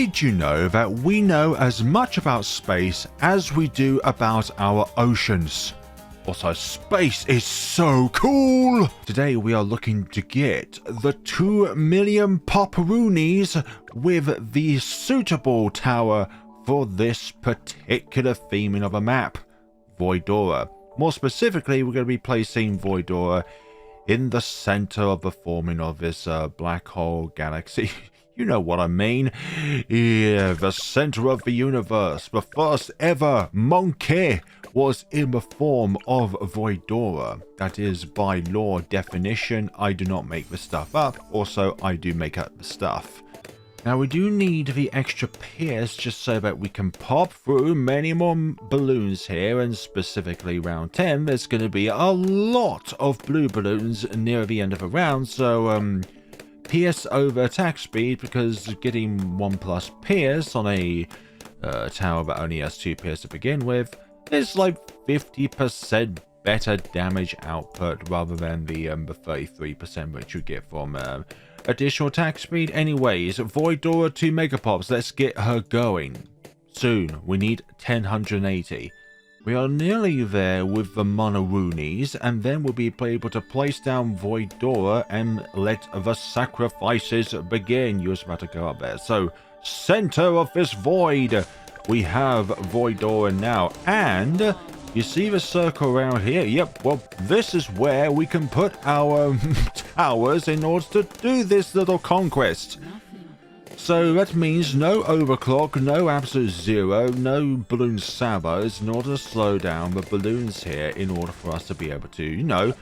Did you know that we know as much about space as we do about our oceans? Also, space is so cool! Today we are looking to get the 2 million popperoonies with the suitable tower for this particular theming of a map, Voidora. More specifically, we're going to be placing Voidora in the center of the forming of this black hole galaxy. You know what I mean. Yeah, the center of the universe. The first ever monkey was in the form of Voidora. That is by law definition. I do not make the stuff up. Also, I do make up the stuff. Now, we do need the extra pierce just so that we can pop through many more balloons here, and specifically round 10, there's going to be a lot of blue balloons near the end of the round, so pierce over attack speed, because getting 1+ pierce on a tower that only has 2 pierce to begin with is like 50% better damage output rather than the 33% which you get from additional attack speed. Anyways, Voidora 2 megapops, let's get her going. Soon, we need 1080. We are nearly there with the monaroonies, and then we'll be able to place down Voidora and let the sacrifices begin. You're about to go up there. So, center of this void, we have Voidora now, and you see the circle around here? Yep, well, this is where we can put our towers in order to do this little conquest. So that means no overclock, no absolute zero, no balloon salvos in order to slow down the balloons here in order for us to be able to, you know,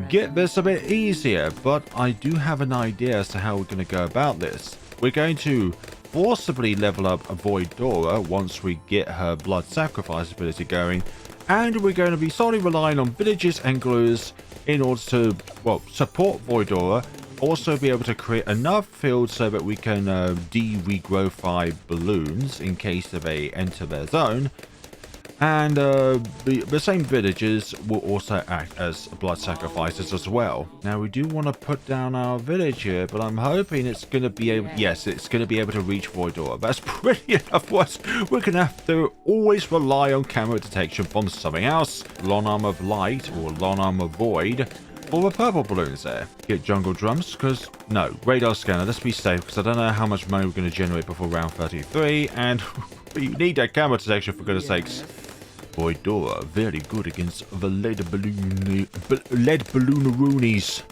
get this a bit easier. But I do have an idea as to how we're going to go about this. We're going to forcibly level up Voidora once we get her blood sacrifice ability going. And we're going to be solely relying on villages and glues in order to, well, support Voidora. Also be able to create enough fields so that we can de-regrowify balloons in case they enter their zone. And the same villages will also act as blood sacrifices as well. Now we do want to put down our village here, but I'm hoping it's going to be able, yes, it's going to be able to reach Voidora. That's pretty enough for us. We're going to have to always rely on camera detection from something else. Long arm of light or long arm of void. All the purple balloons there. Get jungle drums, because no, radar scanner, let's be safe, because I don't know how much money we're going to generate before round 33, and we need that camera detection for goodness sakes. Voidora, very good against the lead balloonaroonies.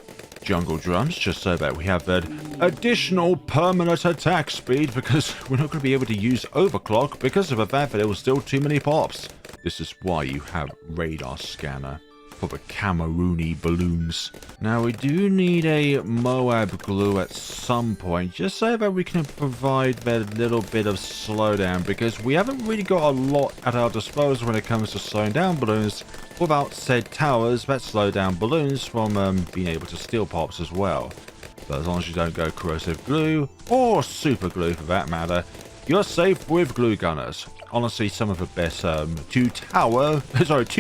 Jungle drums, just so that we have that additional permanent attack speed, because we're not going to be able to use overclock because of the fact that there was still too many pops. This is why you have radar scanner. For the Camerooni balloons. Now we do need a Moab glue at some point, just so that we can provide that little bit of slowdown, because we haven't really got a lot at our disposal when it comes to slowing down balloons without said towers that slow down balloons from being able to steal pops as well. But as long as you don't go corrosive glue, or super glue for that matter, you're safe with glue gunners. Honestly, some of the best 2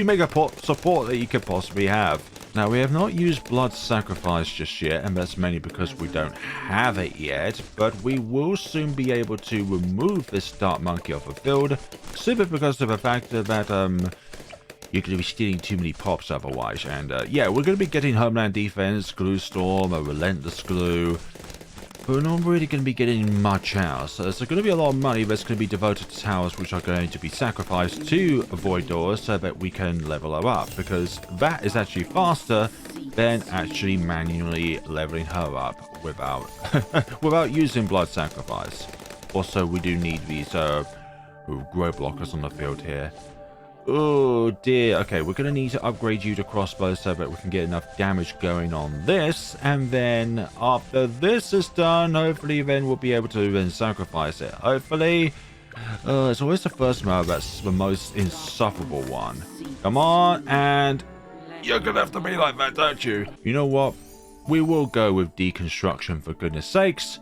megapop support that you could possibly have. Now, we have not used blood sacrifice just yet, and that's mainly because we don't have it yet, but we will soon be able to remove this dark monkey off the field, simply because of the fact that you're going to be stealing too many pops otherwise. And yeah, we're going to be getting Homeland Defense, Glue Storm, a Relentless Glue, but we're not really going to be getting much else. So there's going to be a lot of money that's going to be devoted to towers which are going to be sacrificed to Voidora so that we can level her up, because that is actually faster than actually manually leveling her up without without using blood sacrifice. Also, we do need these grow blockers on the field here. Oh dear. Okay, we're going to need to upgrade you to crossbow so that we can get enough damage going on this. And then after this is done, hopefully then we'll be able to then sacrifice it. Hopefully. It's always the first move that's the most insufferable one. Come on, and you're going to have to be like that, don't you? You know what? We will go with deconstruction for goodness sakes.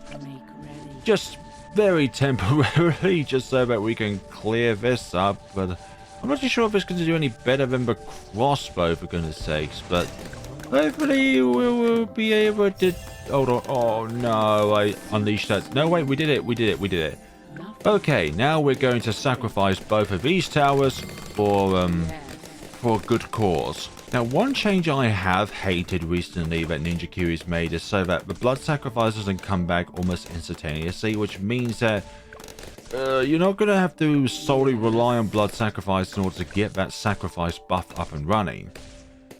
Just very temporarily, just so that we can clear this up. But I'm not too sure if it's going to do any better than the crossbow, for goodness sakes, but hopefully we'll be able to... Hold on. Oh, no. I unleashed that. No, wait. We did it. Okay, now we're going to sacrifice both of these towers for a good cause. Now, one change I have hated recently that Ninja Kiwi's made is so that the blood sacrifice doesn't come back almost instantaneously, which means that you're not going to have to solely rely on blood sacrifice in order to get that sacrifice buff up and running.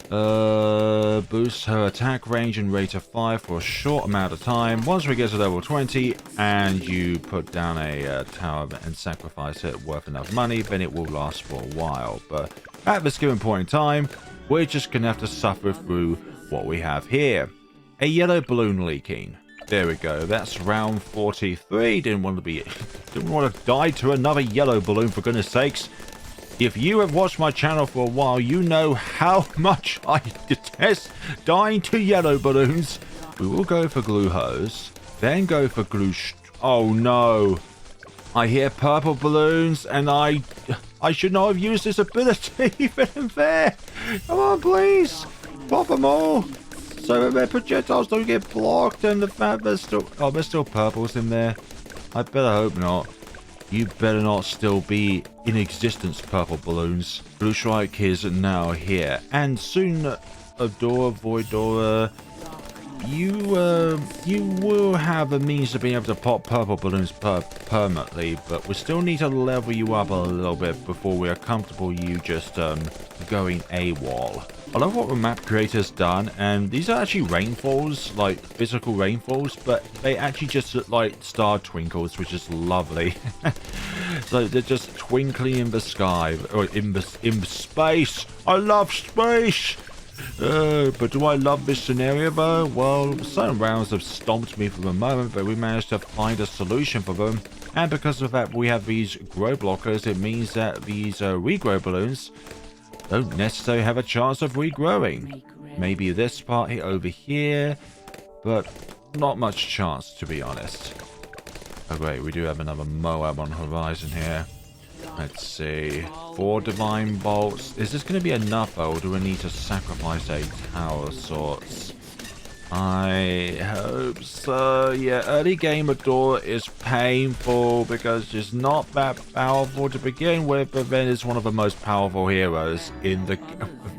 Boosts her attack range and rate of 5 for a short amount of time. Once we get to level 20 and you put down a tower and sacrifice it worth enough money, then it will last for a while. But at this given point in time, we're just going to have to suffer through what we have here. A yellow balloon leaking. There we go. That's round 43. Didn't want to die to another yellow balloon, for goodness sakes. If you have watched my channel for a while, you know how much I detest dying to yellow balloons. We will go for glue hose, then go for glue. Oh no! I hear purple balloons, and I should not have used this ability even there. Come on, please, pop them all, so that their projectiles don't get blocked, and the fact there's still purples in there. I better hope not. You better not still be in existence, purple balloons. Blue Strike is now here, and soon, Voidora, you will have a means of being able to pop purple balloons permanently, but we still need to level you up a little bit before we are comfortable you just going AWOL. I love what the map creator's done, and these are actually rainfalls, like physical rainfalls, but they actually just look like star twinkles, which is lovely. So they're just twinkling in the sky, or in space. I love space! But do I love this scenario though? Well, certain rounds have stomped me for the moment, but we managed to find a solution for them. And because of that, we have these grow blockers. It means that these regrow balloons don't necessarily have a chance of regrowing. Maybe this part here over here, but not much chance, to be honest. Oh great, we do have another Moab on the horizon here. Let's see. 4 divine bolts. Is this going to be enough, or do we need to sacrifice a tower of sorts? I hope so. Yeah, early game Voidora is painful because she's not that powerful to begin with, but then is one of the most powerful heroes in the...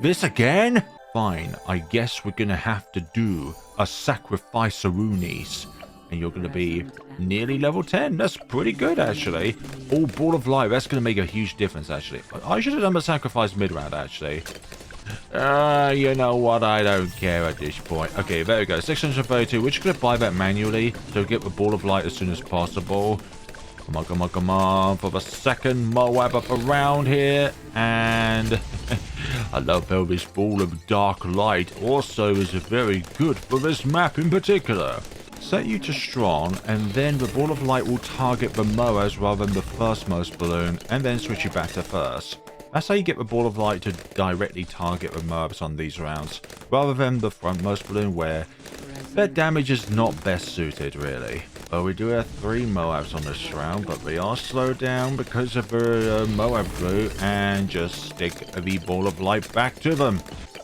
This again? Fine, I guess we're going to have to do a sacrifice Arunis. And you're going to be nearly level 10. That's pretty good, actually. Oh, Ball of Light. That's going to make a huge difference, actually. I should have done the sacrifice mid-round, actually. You know what? I don't care at this point. Okay, there we go. 632. We're just going to buy that manually to get the Ball of Light as soon as possible. Come on, come on, come on. For the second Moab up around here. And I love how this Ball of Dark Light also is very good for this map in particular. Set you to strong, and then the Ball of Light will target the Moabs rather than the firstmost balloon, and then switch you back to first. That's how you get the Ball of Light to directly target the Moabs on these rounds, rather than the frontmost balloon where their damage is not best suited, really. Well, we do have 3 Moabs on this round, but they are slowed down because of the Moab glue, and just stick the Ball of Light back to them.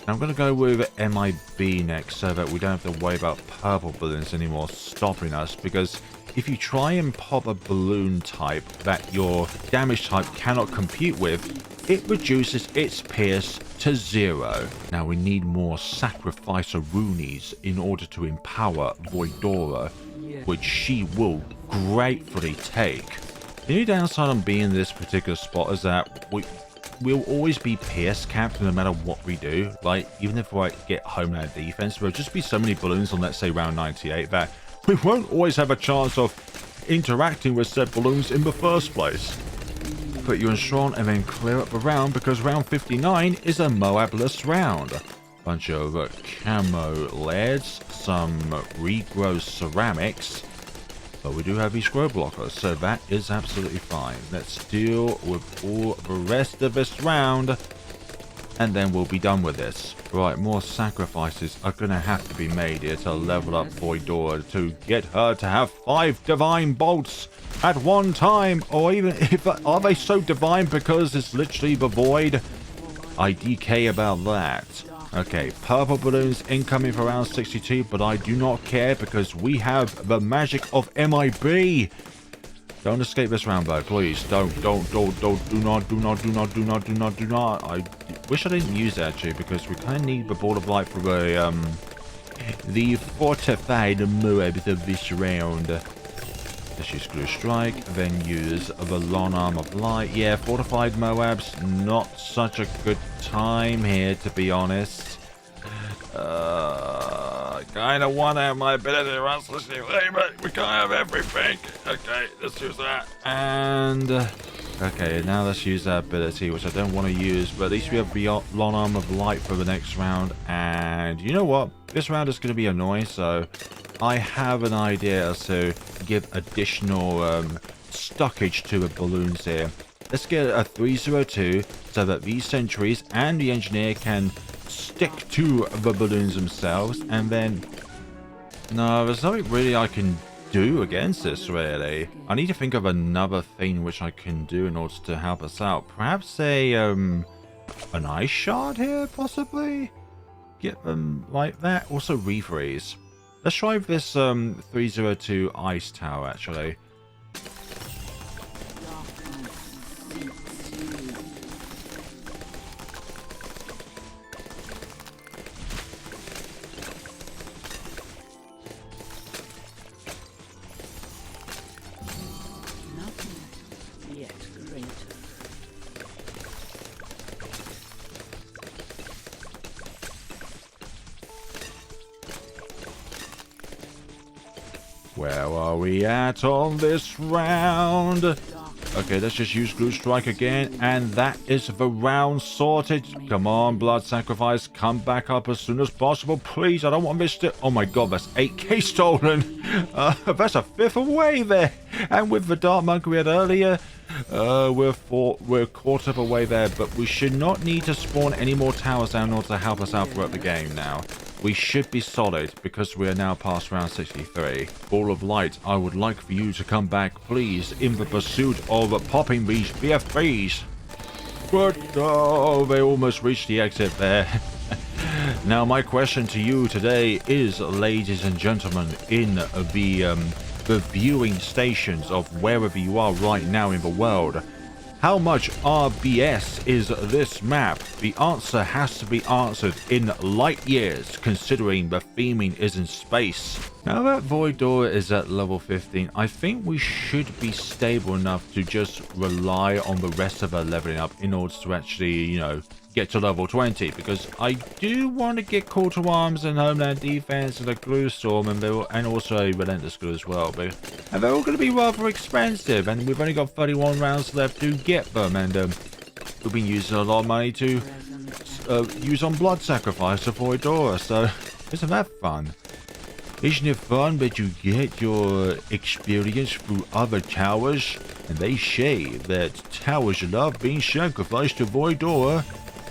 I'm going to go with MIB next so that we don't have to worry about purple balloons anymore stopping us, because if you try and pop a balloon type that your damage type cannot compete with, it reduces its pierce to 0. Now we need more sacrifice Arunis in order to empower Voidora, which she will gratefully take. The only downside on being in this particular spot is that we'll always be pierce capped no matter what we do. Like, even if I get homeland defense, there'll just be so many balloons on, let's say, round 98 that we won't always have a chance of interacting with said balloons in the first place. Put you in strong and then clear up the round, because round 59 is a Moabless round. Bunch of camo leads, some regrow ceramics, but we do have these grow blockers, so that is absolutely fine. Let's deal with all the rest of this round, and then we'll be done with this. Right, more sacrifices are going to have to be made here to level up Voidora to get her to have 5 divine bolts at one time, or even if are they so divine because it's literally the void? I DK about that. Okay, purple balloons incoming for round 62, but I do not care because we have the magic of MIB. Don't escape this round, bud. Please. Don't. Do not. I wish I didn't use that, actually, because we kind of need the ball of light for the fortified Moabs of this round. Let's use Glue Strike, then use the Long Arm of Light. Yeah, fortified Moabs, not such a good time here, to be honest. I kind of want to have my ability restlessly, but we can't have everything. Okay, let's use that. And okay, now let's use that ability, which I don't want to use, but at least we have the Long Arm of Light for the next round. And you know what? This round is going to be annoying, so I have an idea as to give additional stockage to the balloons here. Let's get a 302 so that these sentries and the engineer can stick to the balloons themselves, and then no, there's nothing really I can do against this, really. I need to think of another thing which I can do in order to help us out. Perhaps a an ice shard here, possibly? Get them like that. Also refreeze. Let's try this 302 ice tower, actually. Where are we at on this round? Okay, let's just use Glue Strike again, and that is the round sorted. Come on, Blood Sacrifice, come back up as soon as possible, please. I don't want this to... Oh my god, that's 8k stolen. That's a fifth away there. And with the Dark Monk we had earlier, we're a quarter of a way there, but we should not need to spawn any more towers down in order to help us out throughout the game now. We should be solid because we are now past round 63. Ball of Light, I would like for you to come back, please, in the pursuit of popping these BFBs. But, oh, they almost reached the exit there. Now, my question to you today is, ladies and gentlemen, in the viewing stations of wherever you are right now in the world, how much RBS is this map? The answer has to be answered in light years, considering the theming is in space. Now that Voidora is at level 15, I think we should be stable enough to just rely on the rest of our leveling up in order to actually, you know, get to level 20, because I do want to get Call to Arms and Homeland Defense and a Glue Storm and also a Relentless Glue as well, and they're all going to be rather expensive, and we've only got 31 rounds left to get them, and we've been using a lot of money to use on Blood Sacrifice to Voidora, so isn't that fun? Isn't it fun that you get your experience through other towers? And they say that towers love being sacrificed to Voidora.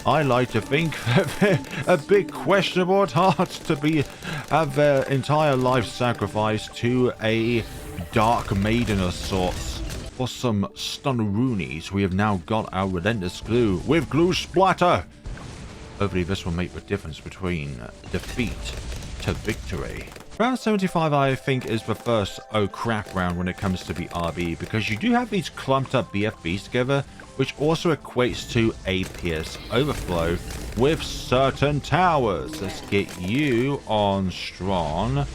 I like to think that they're a bit questionable at heart to have their entire life sacrificed to a dark maiden of sorts. For some stunneroonies, we have now got our Relentless Glue with Glue Splatter. Hopefully this will make the difference between defeat to victory. Round 75, I think, is the first oh crap round when it comes to the RB, because you do have these clumped up BFBs together, which also equates to a PS overflow with certain towers. Let's get you on strong,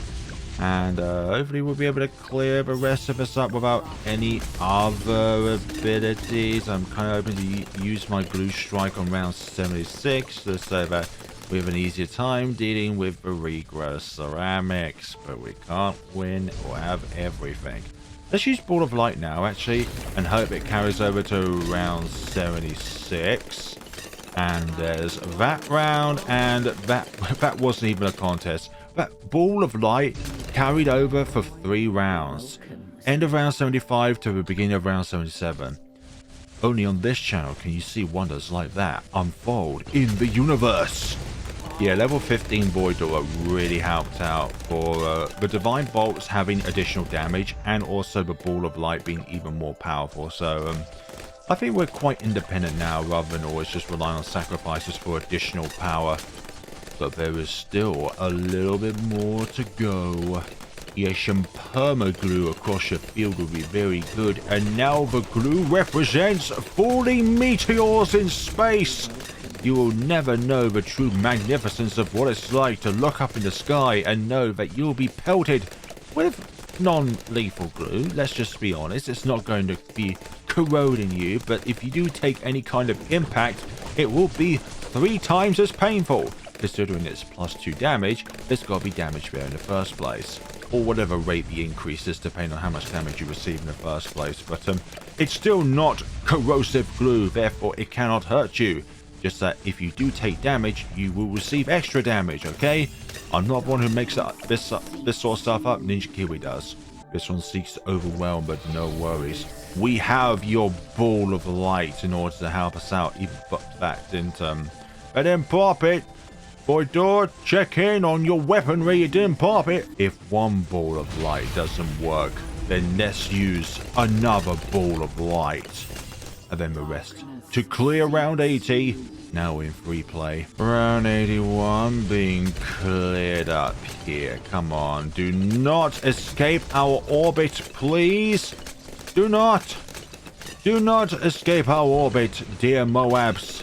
and hopefully we'll be able to clear the rest of us up without any other abilities. I'm kind of hoping to use my Glue Strike on round 76 just so that we have an easier time dealing with the regrowth ceramics, but we can't win or have everything. Let's use Ball of Light now, actually, and hope it carries over to round 76. And there's that round, and that wasn't even a contest. That Ball of Light carried over for 3 rounds. End of round 75 to the beginning of round 77. Only on this channel can you see wonders like that unfold in the universe. Yeah, level 15 Voidora really helped out for the Divine Bolts having additional damage and also the Ball of Light being even more powerful. So I think we're quite independent now rather than always just relying on sacrifices for additional power. But there is still a little bit more to go. Yeah, some perma glue across the field will be very good. And now the glue represents falling meteors in space. You will never know the true magnificence of what it's like to look up in the sky and know that you'll be pelted with non-lethal glue. Let's just be honest, it's not going to be corroding you, but if you do take any kind of impact, it will be 3 times as painful. Considering it's +2 damage, there's got to be damage there in the first place. Or whatever rate the increase is, depending on how much damage you receive in the first place. But it's still not corrosive glue, therefore it cannot hurt you. Just that if you do take damage, you will receive extra damage, okay? I'm not one who makes this sort of stuff up. Ninja Kiwi does. This one seeks to overwhelm, but no worries. We have your ball of light in order to help us out. Even that didn't, I didn't pop it. Voidora, check in on your weaponry. You didn't pop it. If one ball of light doesn't work, then let's use another ball of light. And then the rest. To clear round 80. Now in free play. Round 81 being cleared up here. Come on. Do not escape our orbit, please. Do not. Do not escape our orbit, dear Moabs.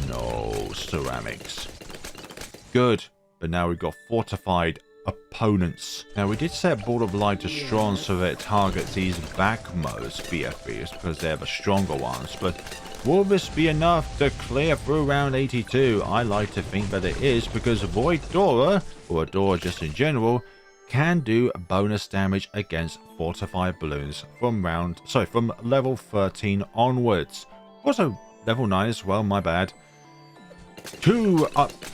No ceramics. Good. But now we've got fortified opponents. Now we did set Ball of Light to strong so that it targets these backmost BFBs because they're the stronger ones. But will this be enough to clear through round 82? I like to think that it is because Voidora, or Adora just in general, can do bonus damage against fortified balloons from level 13 onwards. Also level 9 as well, my bad. 2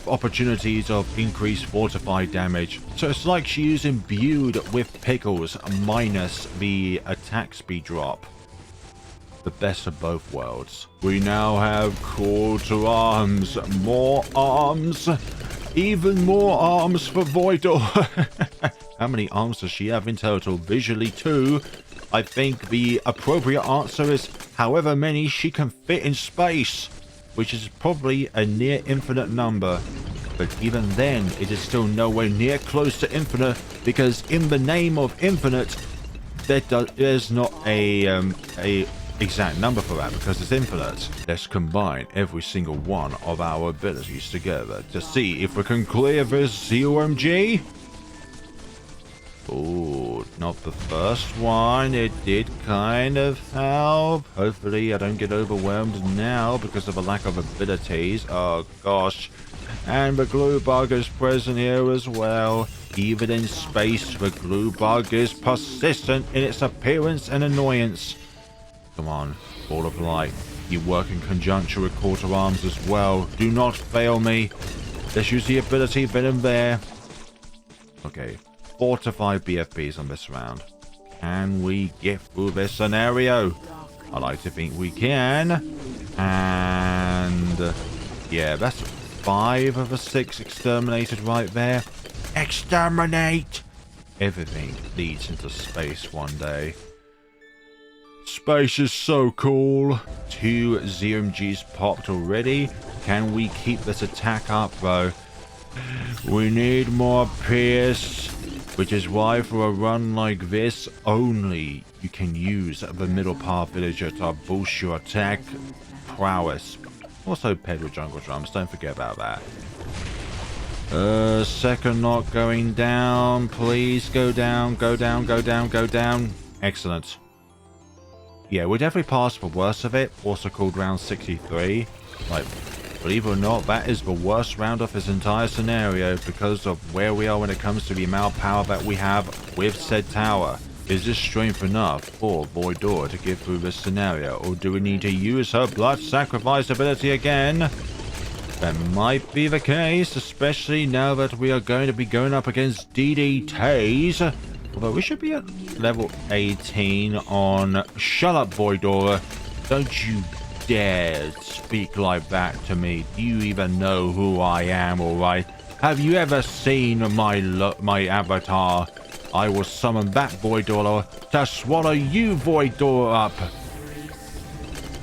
opportunities of increased fortified damage. So it's like she's imbued with pickles minus the attack speed drop. The best of both worlds. We now have call to arms. More arms. Even more arms for Voidora. How many arms does she have in total? Visually 2. I think the appropriate answer is however many she can fit in space, which is probably a near infinite number. But even then, it is still nowhere near close to infinite, because in the name of infinite, there's not a exact number for that, because it's infinite. Let's combine every single one of our abilities together to see if we can clear this OMG. Oh, not the first one. It did kind of help. Hopefully I don't get overwhelmed now because of a lack of abilities. Oh gosh. And the glue bug is present here as well. Even in space, the glue bug is persistent in its appearance and annoyance. Come on, Ball of Light. You work in conjunction with Call to Arms as well. Do not fail me. Let's use the ability Venom there. Okay. Fortified BFBs on this round. Can we get through this scenario? I like to think we can. And yeah, that's 5 of the 6 exterminated right there. Exterminate! Everything leads into space one day. Space is so cool. 2 ZMGs popped already. Can we keep this attack up though? We need more Pierce. Which is why for a run like this, only you can use the middle path villager to boost your attack prowess. Also paired with jungle drums, don't forget about that. Second knock going down. Please go down, go down, go down, go down. Excellent. Yeah, we definitely passed the worst of it, also called round 63. Like, believe it or not, that is the worst round of this entire scenario because of where we are when it comes to the amount of power that we have with said tower. Is this strength enough for Voidora to get through this scenario, or do we need to use her blood sacrifice ability again? That might be the case, especially now that we are going to be going up against DDTs. Although we should be at level 18 on... Shut up, Voidora. Don't you dare speak like that to me. Do you even know who I am, alright? Have you ever seen my avatar? I will summon that Voidora to swallow you, Voidora, up.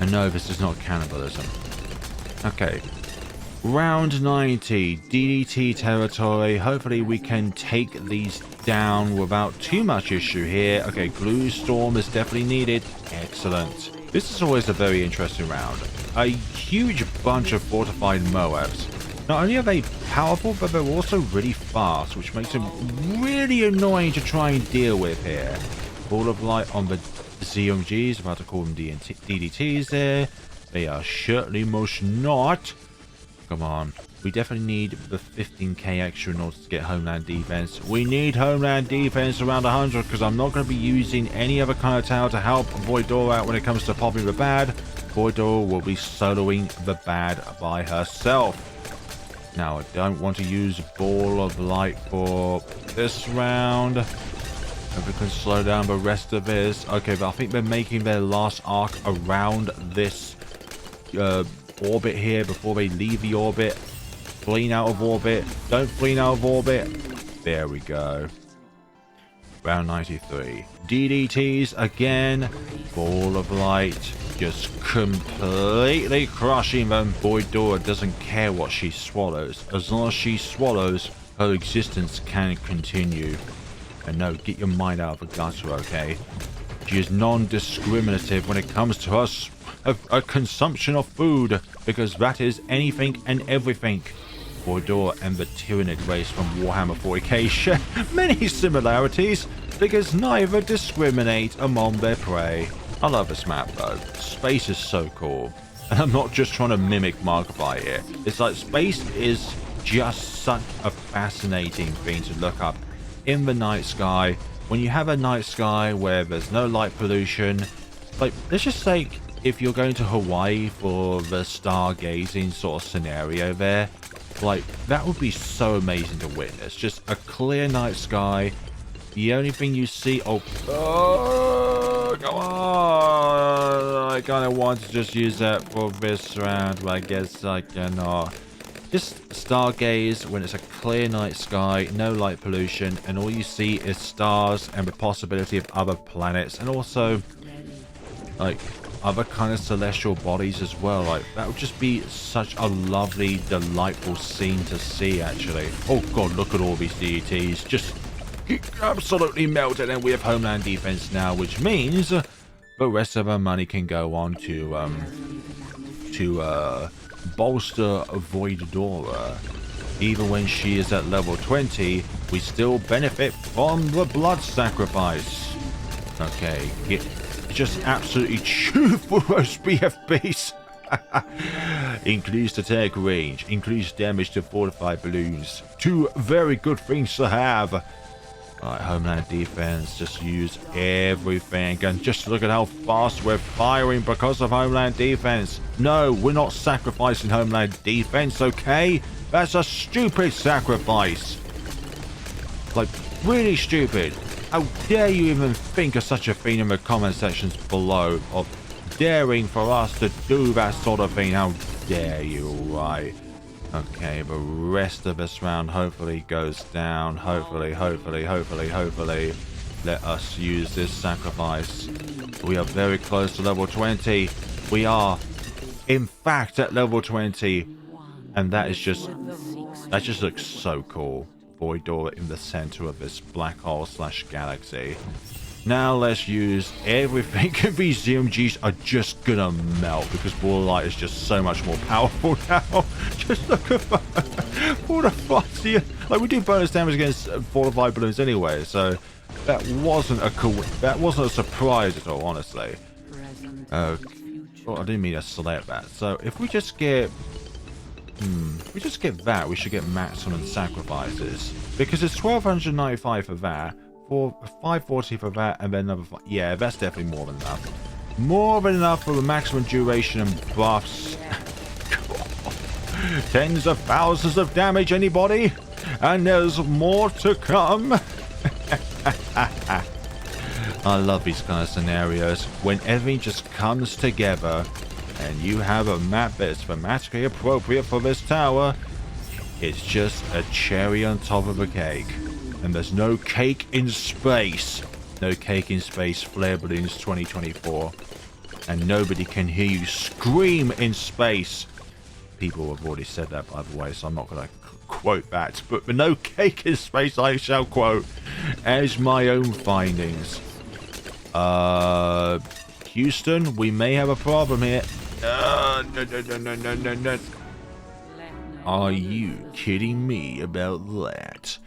And no, this is not cannibalism. Okay. Round 90, DDT territory. Hopefully we can take these down without too much issue here. Okay, Glue Storm is definitely needed. Excellent. This is always a very interesting round. A huge bunch of fortified Moabs. Not only are they powerful, but they're also really fast, which makes them really annoying to try and deal with here. Ball of Light on the ZMGs, about to call them DDTs there. They are certainly most not. Come on. We definitely need the 15k extra in order to get Homeland Defense. We need Homeland Defense around 100 because I'm not going to be using any other kind of tower to help Voidora out when it comes to popping the bad. Voidora will be soloing the bad by herself. Now, I don't want to use Ball of Light for this round. If we can slow down the rest of this. Okay, but I think they're making their last arc around this orbit here before they leave the orbit. Fleeing out of orbit. Don't flee out of orbit. There we go. Round 93. DDTs again. Ball of Light. Just completely crushing them. Voidora doesn't care what she swallows. As long as she swallows, her existence can continue. And no, get your mind out of the gutter, okay? She is non-discriminative when it comes to us. A consumption of food, because that is anything and everything. Voidora and the Tyranid race from Warhammer 40k share many similarities, because neither discriminate among their prey. I love this map though. Space is so cool. And I'm not just trying to mimic Markiplier here. It's like space is just such a fascinating thing to look up in the night sky. When you have a night sky where there's no light pollution, like let's just say if you're going to Hawaii for the stargazing sort of scenario there, like that would be so amazing to witness. Just a clear night sky. The only thing you see, oh come on! I kind of want to just use that for this round, but I guess I cannot. Just stargaze when it's a clear night sky, no light pollution, and all you see is stars and the possibility of other planets, and also like other kind of celestial bodies as well. Like that would just be such a lovely, delightful scene to see actually. Oh god, look at all these DETs just absolutely melted, and we have Homeland Defense now, which means the rest of our money can go on to bolster Voidora. Even when she is at level 20, we still benefit from the blood sacrifice. Okay, just absolutely chew for those BFBs. Increased attack range, increased damage to fortified balloons. Two very good things to have. Alright, Homeland Defense, just use everything, and just look at how fast we're firing because of Homeland Defense. No, we're not sacrificing Homeland Defense, okay? That's a stupid sacrifice. Like, really stupid. How dare you even think of such a thing in the comment sections below, of daring for us to do that sort of thing. How dare you, right? Okay, the rest of this round hopefully goes down. Hopefully. Let us use this sacrifice. We are very close to level 20. We are, in fact, at level 20. And that just looks so cool. Voidora in the center of this black hole / galaxy. Now let's use everything. These ZMGs are just gonna melt because Ball of Light is just so much more powerful now. Just look at that. Fortified. Like we do bonus damage against fortified balloons anyway, so that wasn't a surprise at all, honestly. Oh, I didn't mean to select that. So if we just get that, we should get maximum sacrifices, because it's 1295 for that. For 540 for that, and then another 5. Yeah, that's definitely more than enough. More than enough for the maximum duration and buffs. Tens of thousands of damage, anybody? And there's more to come. I love these kind of scenarios when everything just comes together and you have a map that's thematically appropriate for this tower. It's just a cherry on top of a cake. And there's no cake in space. No cake in space, Flare Balloons 2024. And nobody can hear you scream in space. people have already said that, by the way, so I'm not going to quote that. But no cake in space I shall quote as my own findings. Houston, we may have a problem here. No. Are you kidding me about that?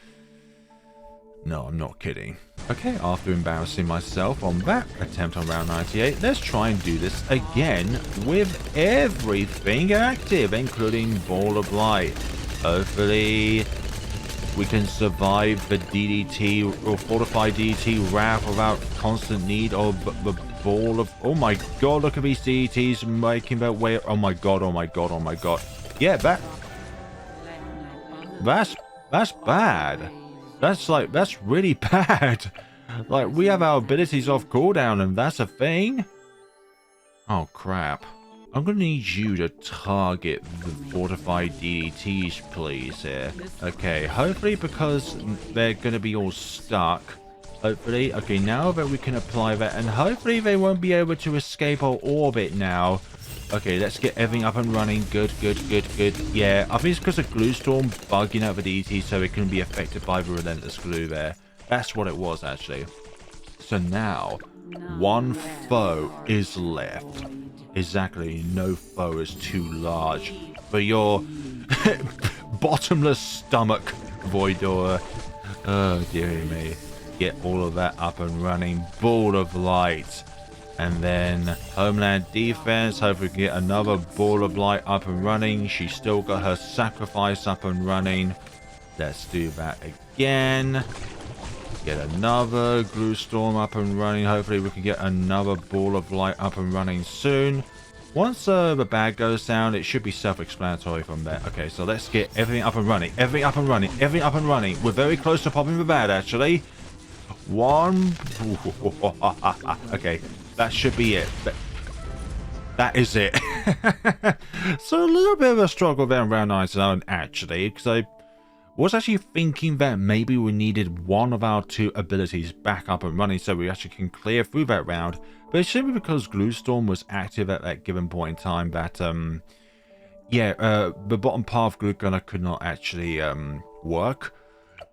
No, I'm not kidding. Okay, after embarrassing myself on that attempt on round 98, let's try and do this again with everything active, including Ball of Light. Hopefully, we can survive the DDT or Fortified DDT wrath without constant need of the Ball of... Oh my god, look at these DDTs making their way... Oh my god. Yeah, that's bad. That's really bad. Like, we have our abilities off cooldown and that's a thing? Oh, crap. I'm gonna need you to target the fortified DDTs, please, here. Okay, hopefully because they're gonna be all stuck. Hopefully. Okay, now that we can apply that, and hopefully they won't be able to escape our orbit now. Okay, let's get everything up and running. Good. Yeah, I think it's because of Glue Storm bugging out the DDT so it couldn't be affected by the Relentless Glue there. That's what it was, actually. So now, one foe is left. Exactly, no foe is too large for your bottomless stomach, Voidora. Oh, dearie me. Get all of that up and running. Ball of Light. And then Homeland Defense. Hopefully we can get another Ball of Light up and running. She's still got her Sacrifice up and running. Let's do that again. Get another Glue Storm up and running. Hopefully we can get another Ball of Light up and running soon. Once the bag goes down, it should be self-explanatory from there. Okay, so let's get everything up and running. Everything up and running. We're very close to popping the bag, actually. One. Okay, that should be it. That is it. So a little bit of a struggle there in round 9, actually, because I was actually thinking that maybe we needed one of our two abilities back up and running so we actually can clear through that round. But it's simply because Glue Storm was active at that given point in time that, the bottom part of Glue Gunner could not actually work.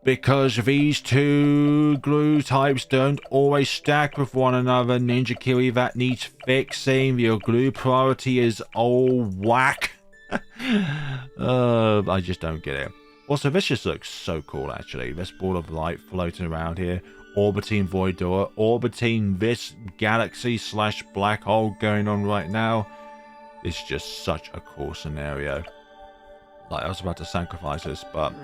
Because these two glue types don't always stack with one another. Ninja Kiwi, that needs fixing. Your glue priority is all whack. I just don't get it. Also, this just looks so cool, actually. This Ball of Light floating around here. Orbiting Voidora. Orbiting this galaxy / black hole going on right now. It's just such a cool scenario. Like, I was about to sacrifice this, but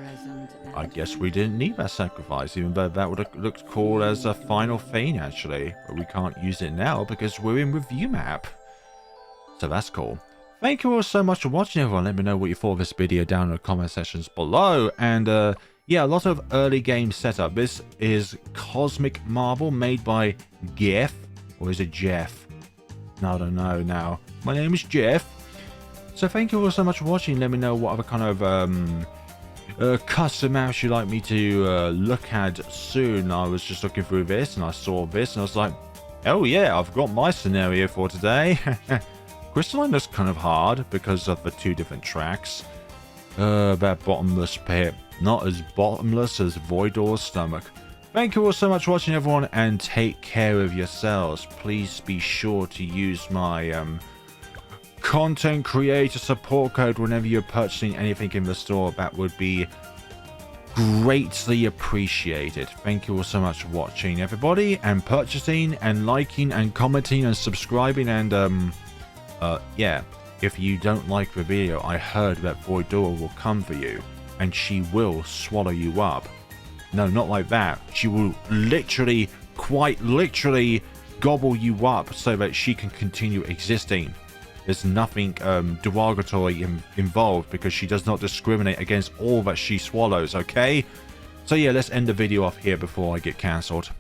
I guess we didn't need that sacrifice, even though that would have looked cool as a final thing, actually. But we can't use it now because we're in review map. So that's cool. Thank you all so much for watching, everyone. Let me know what you thought of this video down in the comment sections below. And, yeah, a lot of early game setup. This is Cosmic Marble made by Geeph. Or is it Jeff? No, I don't know now. My name is Jeff. So thank you all so much for watching. Let me know what other kind of custom maps you'd like me to look at soon. I was just looking through this and I saw this and I was like, oh yeah, I've got my scenario for today. Crystalline looks kind of hard because of the two different tracks. That bottomless pit. Not as bottomless as Voidor's stomach. Thank you all so much for watching, everyone, and take care of yourselves. Please be sure to use my content creator support code whenever you're purchasing anything in the store. That would be greatly appreciated. Thank you all so much for watching, everybody, and purchasing and liking and commenting and subscribing. And yeah, if you don't like the video, I heard that Voidora will come for you and she will swallow you up. No, not like that. She will literally, quite literally gobble you up so that she can continue existing. There's nothing derogatory involved because she does not discriminate against all that she swallows, okay? So yeah, let's end the video off here before I get cancelled.